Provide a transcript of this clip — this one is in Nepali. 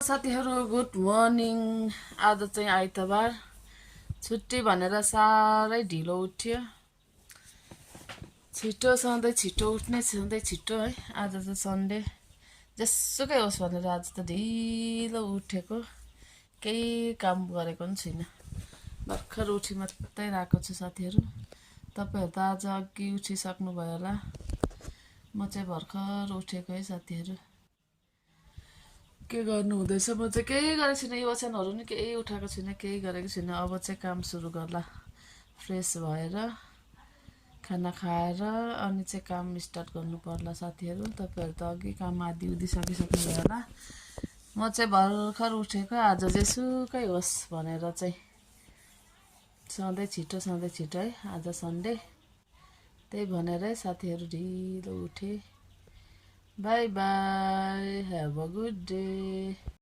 साथीहरु गुड मर्निङ। आज चाहिँ आइतबार छुट्टी भनेर साह्रै ढिलो उठ्यो। सधैँ छिटो उठ्ने सधैँ छिटो है। आज चाहिँ सन्डे जसुकै होस् भनेर आज त ढिलो उठेको। केही काम गरेको पनि छुइनँ, भर्खर उठी मात्रै रहेको छु साथीहरु। तपाईहरु त आज अघि उठिसक्नु भयो होला, म चाहिँ भर्खर उठेको है साथीहरु। के गर्नु हुँदैछ? म चाहिँ केही गरेको छुइनँ, यो ओछ्यानहरू नि केही उठाएको छुइनँ, केही गरेको छुइनँ। अब चाहिँ काम सुरु गर्ला, फ्रेस भएर खाना खाएर अनि चाहिँ काम स्टार्ट गर्नु पर्ला साथीहरु। तपाईहरु त अघि काम आदि उदि सकिसक्नु भयो होला। म चाहिँ भर्खर उठेको, आज जेसुकै होस् भनेर चाहिँ सधैँ छिटो है। आज सन्डे त्यही भनेर साथीहरु ढिलो उठे। By by, have a good day.